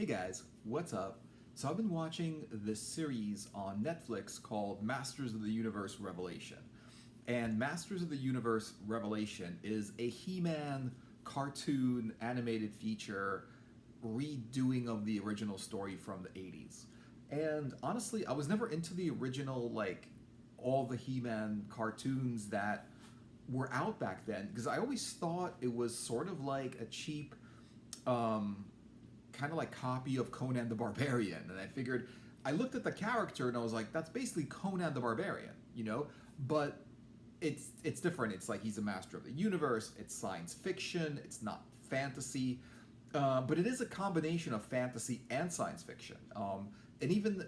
Hey guys, what's up? So I've been watching this series on Netflix called Masters of the Universe Revelation. And Masters of the Universe Revelation is a He-Man cartoon animated feature redoing of the original story from the 80s. And honestly, I was never into the original all the He-Man cartoons that were out back then because I always thought it was sort of like a cheap um, kind of like copy of Conan the Barbarian. And I figured, I looked at the character and I was like, that's basically Conan the Barbarian, you know? But it's different. It's like he's a master of the universe. It's science fiction. It's not fantasy, but it is a combination of fantasy and science fiction. And even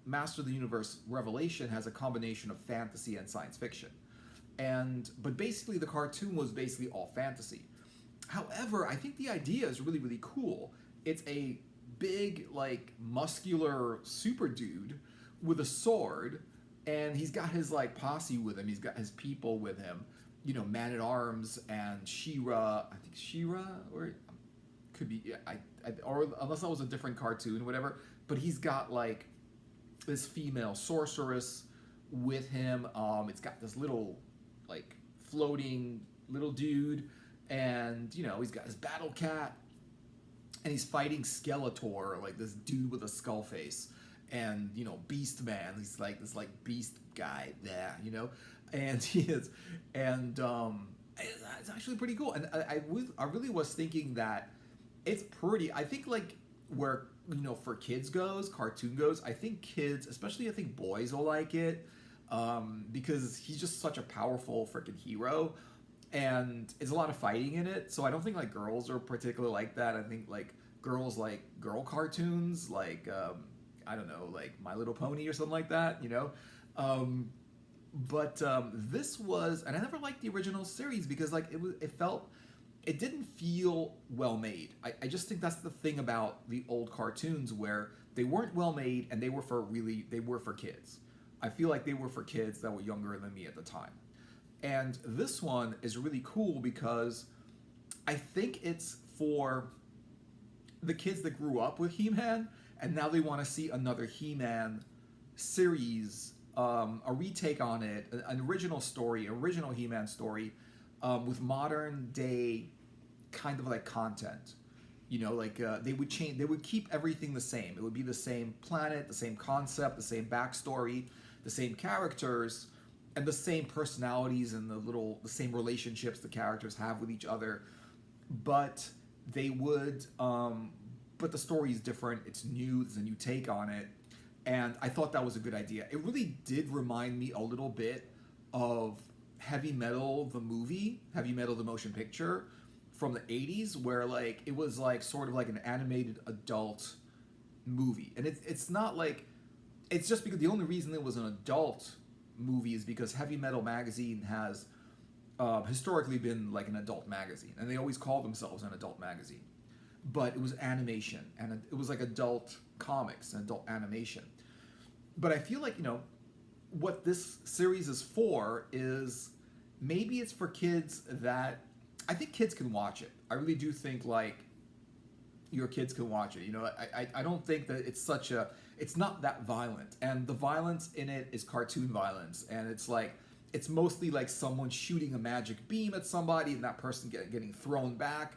Master of the Universe Revelation has a combination of fantasy and science fiction. But basically the cartoon was basically all fantasy. However, I think the idea is really, really cool. It's a big, like, muscular super dude with a sword, and he's got his, like, posse with him. He's got his people with him. You know, Man at Arms and She-Ra. I think She-Ra, or could be, yeah, or unless that was a different cartoon, whatever. But he's got, like, this female sorceress with him. It's got this little, like, floating little dude, and he's got his battle cat, and he's fighting Skeletor, like this dude with a skull face, and Beast Man. He's like this like beast guy there, and he is, and it's actually pretty cool. And I really was thinking that it's pretty. I think like where for kids goes, cartoon goes. I think kids, especially I think boys will like it, because he's just such a powerful freaking hero and it's a lot of fighting in it. So I don't think like girls are particularly like that. I think like girls like girl cartoons, like I don't know, like My Little Pony or something like that. But this was, and I never liked the original series because like it didn't feel well made. I just think that's the thing about the old cartoons where they weren't well made and they were for kids. I feel like they were for kids that were younger than me at the time. And this one is really cool because I think it's for the kids that grew up with He-Man and now they want to see another He-Man series, a retake on it, an original story, original He-Man story, with modern day kind of like content. They would change, they would keep everything the same. It would be the same planet, the same concept, the same backstory, the same characters, and the same personalities and the same relationships the characters have with each other, but they would but the story is different. It's new. There's a new take on it, and I thought that was a good idea. It really did remind me a little bit of Heavy Metal the movie, Heavy Metal the motion picture from the 80s, where like it was like sort of like an animated adult movie. And it's not like, it's just because the only reason it was an adult movie is because Heavy Metal magazine has historically been like an adult magazine, and they always call themselves an adult magazine, but it was animation and it was like adult comics and adult animation. But I feel like what this series is for is, maybe it's for kids that, I think kids can watch it. I really do think like your kids can watch it. I don't think that it's not that violent, and the violence in it is cartoon violence, and it's mostly like someone shooting a magic beam at somebody and that person getting thrown back.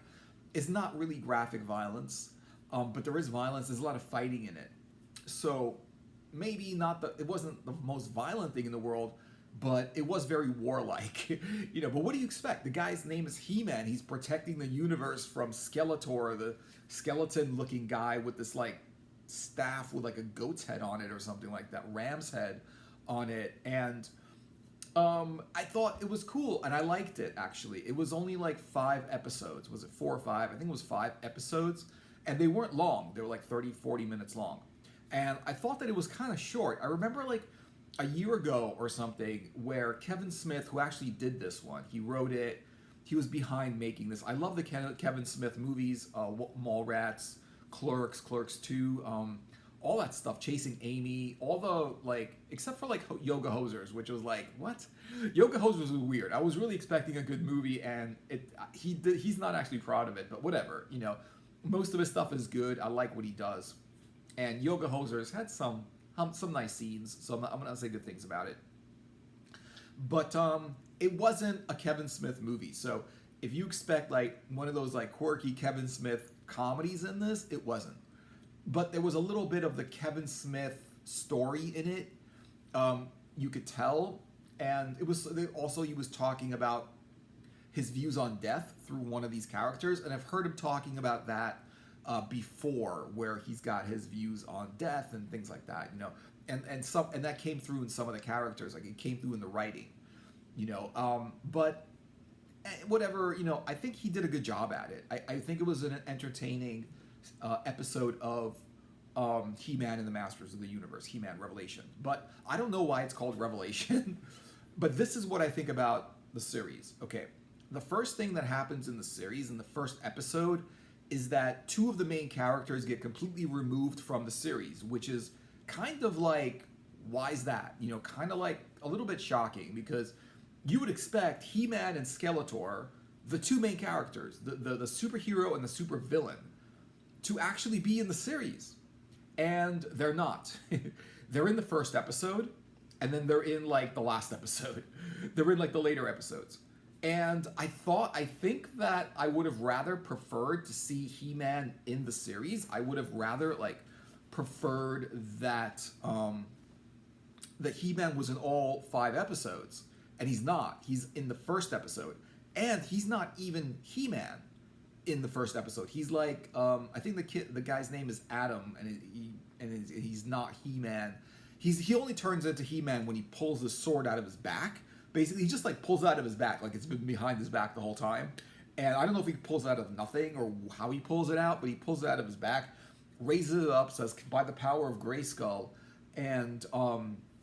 It's not really graphic violence, but there is violence. There's a lot of fighting in it, so maybe it wasn't the most violent thing in the world, but it was very warlike. But what do you expect? The guy's name is He-Man. He's protecting the universe from Skeletor, the skeleton-looking guy with this like staff with like a goat's head on it or something like that, ram's head on it. And I thought it was cool, and I liked it actually. It was only like 5 episodes. Was it 4 or 5? I think it was 5 episodes, and they weren't long. They were like 30, 40 minutes long. And I thought that it was kind of short. I remember like a year ago or something where Kevin Smith, who actually did this one, he wrote it, he was behind making this. I love the Kevin Smith movies, Mallrats, Clerks 2, all that stuff, Chasing Amy, all the like, except for like Yoga Hosers, which was like, what? Yoga Hosers was weird. I was really expecting a good movie, and he's not actually proud of it, but whatever. Most of his stuff is good. I like what he does. And Yoga Hosers had some nice scenes, so I'm gonna say good things about it. But it wasn't a Kevin Smith movie. So if you expect like one of those like quirky Kevin Smith comedies in this, it wasn't. But there was a little bit of the Kevin Smith story in it. You could tell, and it was also he was talking about his views on death through one of these characters, and I've heard him talking about that before, where he's got his views on death and things like that, you know, and that came through in some of the characters, like it came through in the writing, you know, but whatever, you know, I think he did a good job at it. I think it was an entertaining episode of He-Man and the Masters of the Universe, He-Man Revelation, but I don't know why it's called Revelation. But this is what I think about the series. Okay, the first thing that happens in the series, in the first episode, is that two of the main characters get completely removed from the series, which is kind of like, why is that? You know, kind of like a little bit shocking, because you would expect He-Man and Skeletor, the two main characters, the superhero and the supervillain, to actually be in the series. And they're not. They're in the first episode, and then they're in like the last episode. They're in like the later episodes. And I think that I would have rather preferred to see He-Man in the series. I would have rather like preferred that that He-Man was in all 5 episodes, and he's not. He's in the first episode, and he's not even He-Man in the first episode. He's like I think the guy's name is Adam, and he's not He-Man. He only turns into He-Man when he pulls the sword out of his back. Basically, he just like pulls it out of his back, like it's been behind his back the whole time. And I don't know if he pulls it out of nothing or how he pulls it out, but he pulls it out of his back, raises it up, says, "By the power of Grayskull," and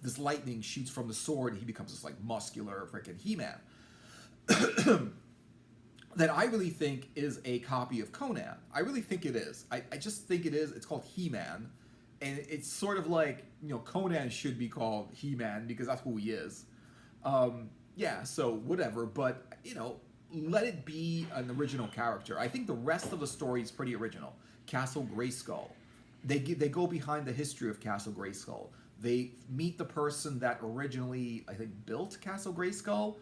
this lightning shoots from the sword. And he becomes this like muscular freaking He-Man that I really think is a copy of Conan. I really think it is. I just think it is. It's called He-Man, and it's sort of like, you know, Conan should be called He-Man because that's who he is. Yeah, so whatever, but, you know, let it be an original character. I think the rest of the story is pretty original. Castle Grayskull. They go behind the history of Castle Grayskull. They meet the person that originally, I think, built Castle Grayskull,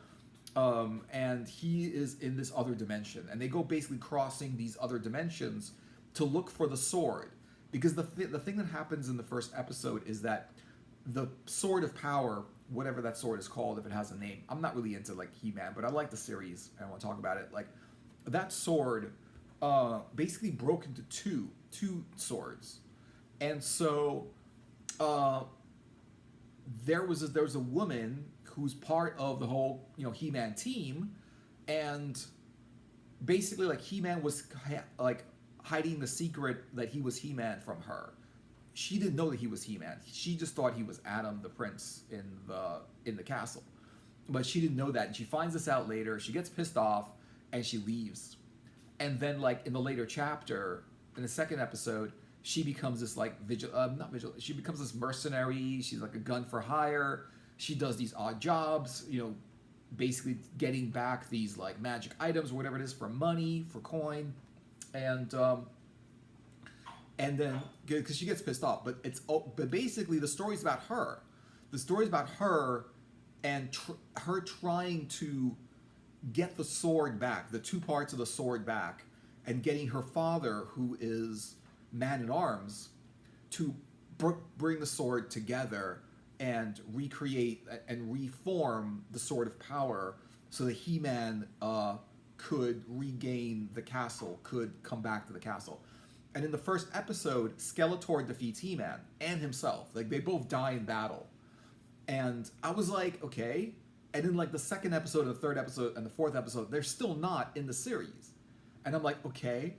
and he is in this other dimension. And they go basically crossing these other dimensions to look for the sword. Because the thing that happens in the first episode is that the Sword of Power, whatever that sword is called, if it has a name. I'm not really into like He-Man, but I like the series and I want to talk about it. Like that sword basically broke into two swords. And so there was a woman who's part of the whole, you know, He-Man team, and basically like He-Man was like hiding the secret that he was He-Man from her. She didn't know that he was He-Man. She just thought he was Adam the Prince in the castle. But she didn't know that, and she finds this out later. She gets pissed off, and she leaves. And then, like, in the later chapter, in the second episode, she becomes this, like, she becomes this mercenary. She's, like, a gun for hire. She does these odd jobs, you know, basically getting back these, like, magic items or whatever it is for money, for coin. And then, because she gets pissed off, but basically the story's about her. The story's about her and her trying to get the sword back, the two parts of the sword back, and getting her father, who is Man-at-Arms, to bring the sword together and recreate and reform the Sword of Power so that He-Man could regain the castle, could come back to the castle. And in the first episode, Skeletor defeats He-Man and himself. Like, they both die in battle. And I was like, okay. And in, like, the second episode, and the third episode, and the fourth episode, they're still not in the series. And I'm like, okay.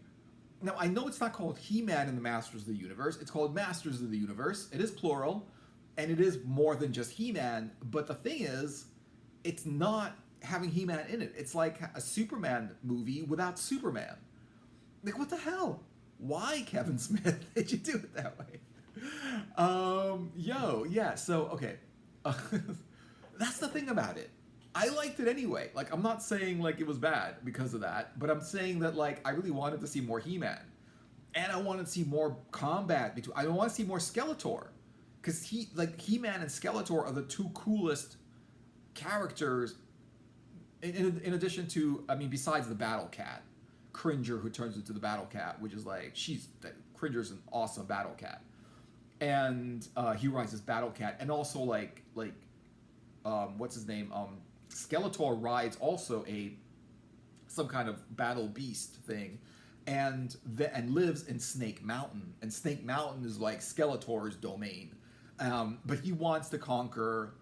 Now, I know it's not called He-Man and the Masters of the Universe. It's called Masters of the Universe. It is plural. And it is more than just He-Man. But the thing is, it's not having He-Man in it. It's like a Superman movie without Superman. Like, what the hell? Why, Kevin Smith, did you do it that way? So, okay. That's the thing about it. I liked it anyway. Like, I'm not saying, like, it was bad because of that, but I'm saying that, like, I really wanted to see more He-Man. and I want to see more combat between. I want to see more Skeletor, because He-Man and Skeletor are the two coolest characters. In addition to, I mean, besides the Battle Cat, Cringer, who turns into the Battle Cat, which is like Cringer's an awesome Battle Cat, and he rides his Battle Cat, and also what's his name? Skeletor rides also some kind of battle beast thing, and lives in Snake Mountain, and Snake Mountain is like Skeletor's domain, but he wants to conquer.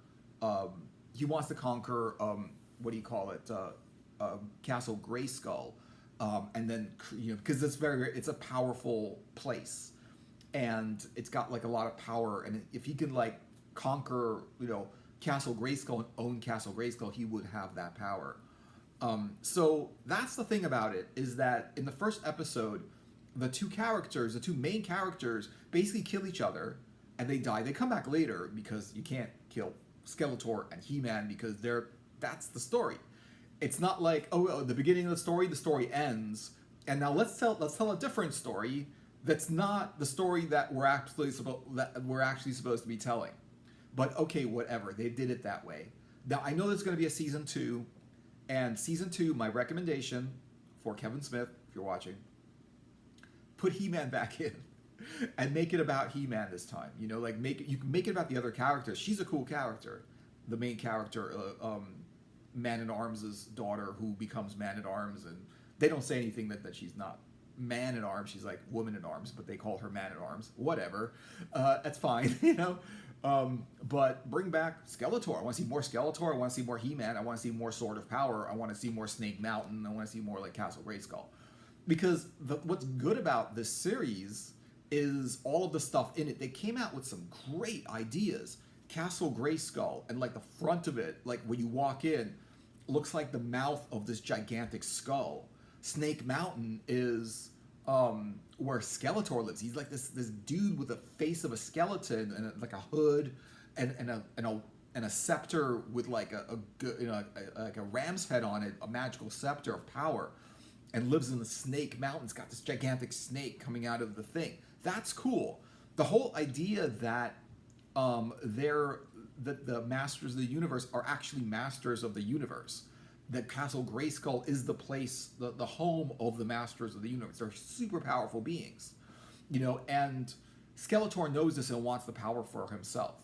What do you call it? Castle Grayskull, and then because it's a powerful place, and it's got like a lot of power, and if he can like conquer Castle Grayskull and own Castle Grayskull, he would have that power. So that's the thing about it, is that in the first episode, the two main characters, basically kill each other, and they die. They come back later because you can't kill Skeletor and He-Man because that's the story. It's not like, at the beginning of the story ends, and now let's tell a different story that's not the story that we're actually supposed to be telling. But okay, whatever. They did it that way. Now I know there's going to be a season 2, and season 2, my recommendation for Kevin Smith, if you're watching, put He-Man back in and make it about He-Man this time. You can make it about the other characters. She's a cool character, the main character, Man-at-Arms' daughter, who becomes Man-at-Arms, and they don't say anything that she's not Man-at-Arms. She's like Woman-at-Arms, but they call her Man-at-Arms. Whatever, that's fine, But bring back Skeletor. I want to see more Skeletor. I want to see more He-Man. I want to see more Sword of Power. I want to see more Snake Mountain. I want to see more like Castle Grayskull. Because what's good about this series is all of the stuff in it. They came out with some great ideas. Castle Grayskull, and like the front of it, like when you walk in, looks like the mouth of this gigantic skull. Snake Mountain is where Skeletor lives. He's like this dude with the face of a skeleton and like a hood and a scepter with like a ram's head on it, a magical scepter of power, and lives in the Snake Mountains. Got this gigantic snake coming out of the thing. That's cool. The whole idea that the Masters of the Universe are actually Masters of the Universe. That Castle Grayskull is the place, the home of the Masters of the Universe. They're super powerful beings, and Skeletor knows this and wants the power for himself,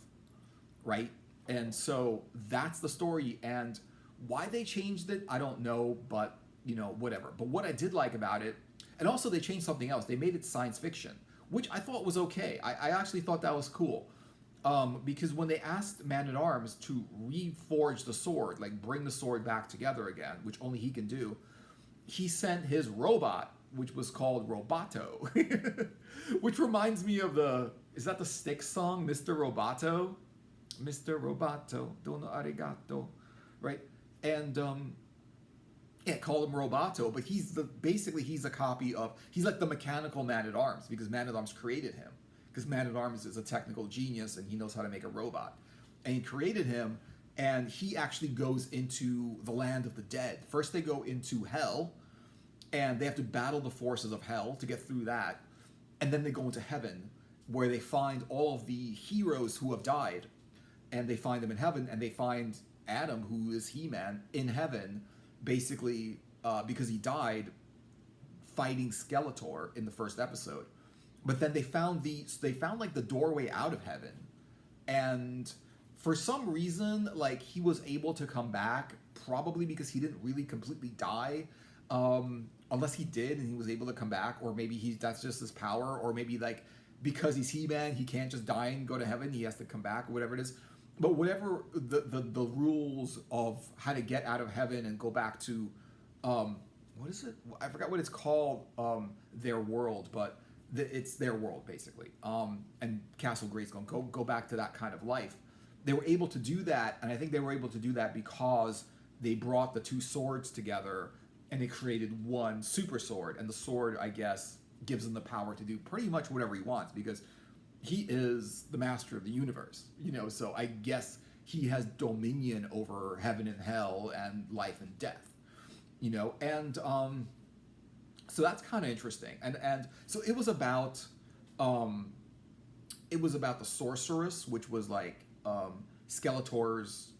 right? And so that's the story, and why they changed it, I don't know, but, whatever. But what I did like about it, and also they changed something else. They made it science fiction, which I thought was okay. I actually thought that was cool. Because when they asked Man-at-Arms to reforge the sword, like bring the sword back together again, which only he can do, he sent his robot, which was called Roboto, which reminds me of is that the Styx song, Mr. Roboto? Mr. Roboto, dono arigato, right? And, call him Roboto, but he's a copy of, he's like the mechanical Man-at-Arms, because Man-at-Arms created him. Because Man-at-Arms is a technical genius and he knows how to make a robot. And he created him, and he actually goes into the land of the dead. First they go into hell, and they have to battle the forces of hell to get through that. And then they go into heaven, where they find all of the heroes who have died. And they find them in heaven, and they find Adam, who is He-Man, in heaven, basically because he died fighting Skeletor in the first episode. But then they found like the doorway out of heaven, and for some reason, like he was able to come back, probably because he didn't really completely die, unless he did and he was able to come back, or maybe that's just his power, or maybe like because he's He-Man, he can't just die and go to heaven, he has to come back, or whatever it is. But whatever the rules of how to get out of heaven and go back to, what is it? I forgot what it's called, their world, but it's their world basically, and Castle Grayskull, go back to that kind of life. They were able to do that, and I think they were able to do that because they brought the two swords together and they created one super sword, and the sword, I guess, gives him the power to do pretty much whatever he wants, because he is the master of the universe, so I guess he has dominion over heaven and hell and life and death, and So that's kind of interesting. And so um it was about the sorceress, which was like Skeletor's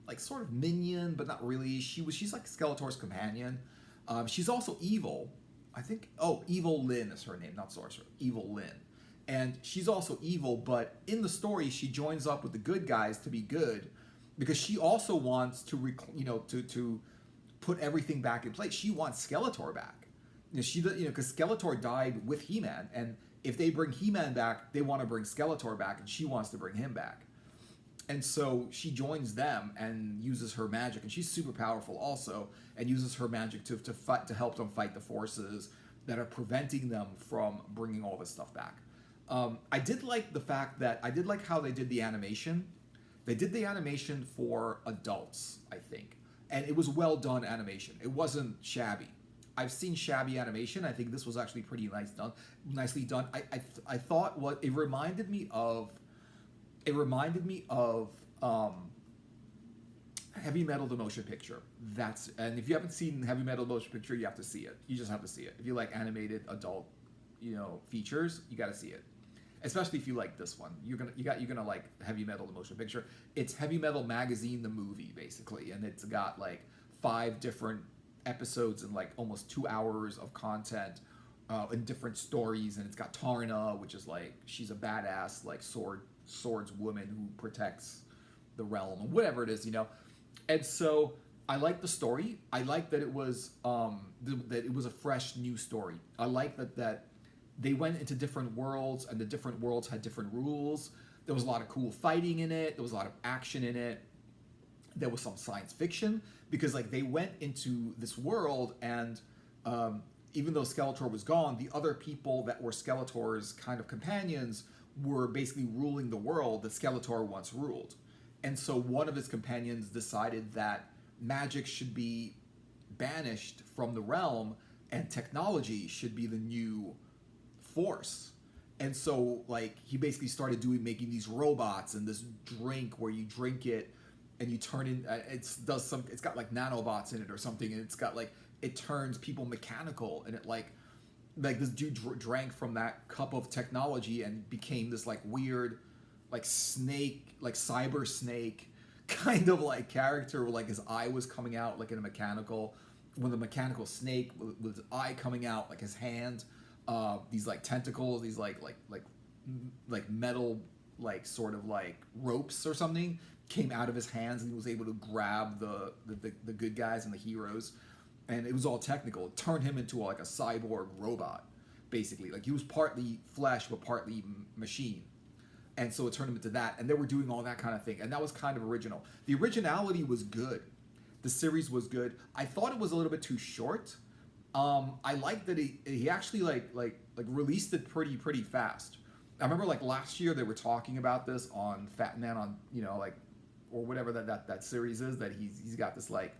like sort of minion, but not really. She's like Skeletor's companion. She's also evil. I think. Oh, Evil Lynn is her name, not Sorcerer. Evil Lynn, and she's also evil. But in the story, she joins up with the good guys to be good, because she also wants to, to put everything back in place. She wants Skeletor back. Because Skeletor died with He-Man, and if they bring He-Man back, they want to bring Skeletor back, and she wants to bring him back. And so she joins them and uses her magic, and she's super powerful also, and uses her magic to fight, to help them fight the forces that are preventing them from bringing all this stuff back. I did like the fact that I did like how they did the animation. They did the animation for adults, I think, and it was well done animation. It wasn't shabby. I've seen shabby animation. I think this was actually pretty nicely done. I thought what it reminded me of. It reminded me of Heavy Metal the motion picture. And if you haven't seen Heavy Metal the motion picture, you have to see it. You just have to see it. If you like animated adult, features, you got to see it. Especially if you like this one, you're gonna like Heavy Metal the motion picture. It's Heavy Metal Magazine the movie basically, and it's got like 5 different episodes and like almost 2 hours of content. In different stories, and it's got Tarna, which is like she's a badass like swords woman who protects the realm, or whatever it is, And so I like the story. I like that it was that it was a fresh new story. I like that they went into different worlds, and the different worlds had different rules. There was a lot of cool fighting in it. There was a lot of action in it. There was some science fiction, because like they went into this world, and even though Skeletor was gone, the other people that were Skeletor's kind of companions were basically ruling the world that Skeletor once ruled. And so one of his companions decided that magic should be banished from the realm, and technology should be the new force. And so like he basically started making these robots and this drink where you drink it and you turn in it's got like nanobots in it or something, and it's got like it turns people mechanical, and it like this dude drank from that cup of technology and became this like weird like snake, like cyber snake kind of like character, where like his eye was coming out like in a mechanical, with a mechanical snake with his eye coming out, like his hand, these like tentacles, these like metal like sort of like ropes or something came out of his hands, and he was able to grab the good guys and the heroes. And it was all technical. It turned him into like a cyborg robot, basically. Like he was partly flesh but partly machine, and so it turned him into that. And they were doing all that kind of thing, and that was kind of original. The originality was good. The series was good. I thought it was a little bit too short. I liked that he actually like released it pretty fast. I remember like last year they were talking about this on Fat Man on or whatever that series is, that he's got this like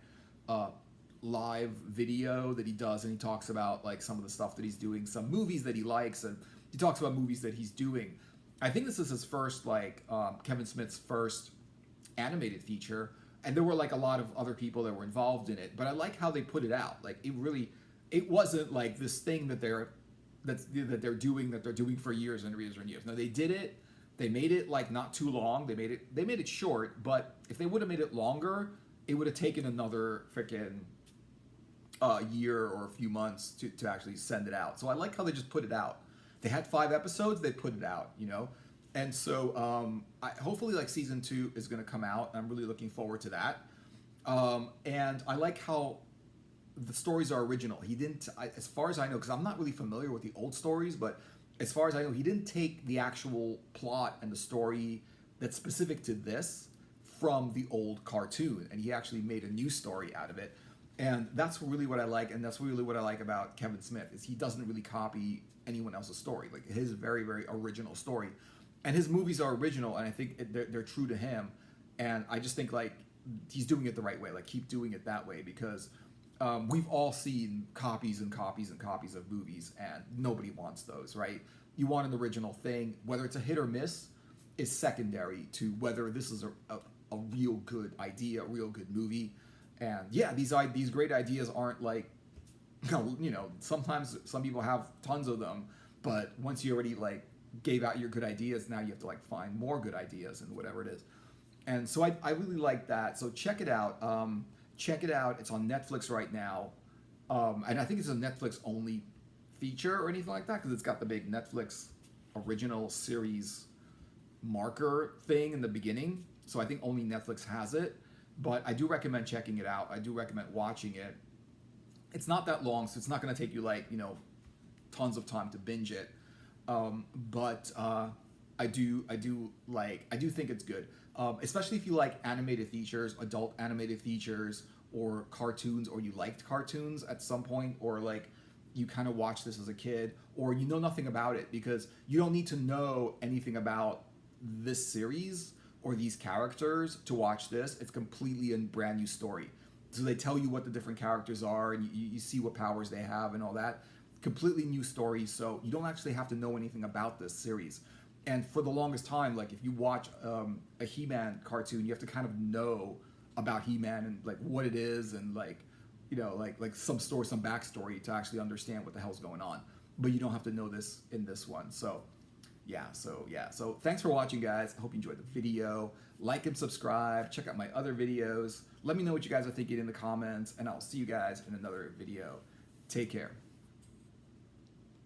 live video that he does, and he talks about like some of the stuff that he's doing, some movies that he likes, and he talks about movies that he's doing. I think this is his first Kevin Smith's first animated feature, and there were like a lot of other people that were involved in it, but I like how they put it out. Like it wasn't like this thing that they're doing for years and years and years. No, they did it. They made it like not too long. They made it short, but if they would have made it longer, it would have taken another freaking year or a few months to actually send it out. So I like how they just put it out. They had 5 episodes, they put it out, And so hopefully like season 2 is going to come out. I'm really looking forward to that. And I like how the stories are original. He didn't, as far as I know, because I'm not really familiar with the old stories, but as far as I know, he didn't take the actual plot and the story that's specific to this from the old cartoon, and he actually made a new story out of it. And that's really what I like, and that's really what I like about Kevin Smith, is he doesn't really copy anyone else's story. Like his very, very original story. And his movies are original, and I think they're true to him. And I just think like he's doing it the right way. Like keep doing it that way, because we've all seen copies and copies and copies of movies, and nobody wants those, right? You want an original thing. Whether it's a hit or miss is secondary to whether this is a real good idea, a real good movie. And yeah, these great ideas aren't like You know, sometimes some people have tons of them, but once you already like gave out your good ideas, now you have to like find more good ideas and whatever it is. And so I really like that. So check it out. Check it out. It's on Netflix right now. And I think it's a Netflix only feature or anything like that because it's got the big Netflix original series marker thing in the beginning. So I think only Netflix has it. But I do recommend checking it out. I do recommend watching it. It's not that long, so it's not going to take you like, you know, tons of time to binge it. But I do think it's good, especially if you like animated features, adult animated features, or cartoons, or you liked cartoons at some point, or like you kind of watched this as a kid, or you know nothing about it because you don't need to know anything about this series or these characters to watch this. It's completely a brand new story. So they tell you what the different characters are, and you see what powers they have and all that. Completely new story, so you don't actually have to know anything about this series. And for the longest time, like if you watch a He-Man cartoon, you have to kind of know about He-Man and like what it is and like, you know, like some story, some backstory to actually understand what the hell's going on. But you don't have to know this in this one. So so thanks for watching, guys. I hope you enjoyed the video. Like and subscribe. Check out my other videos. Let me know what you guys are thinking in the comments, and I'll see you guys in another video. Take care.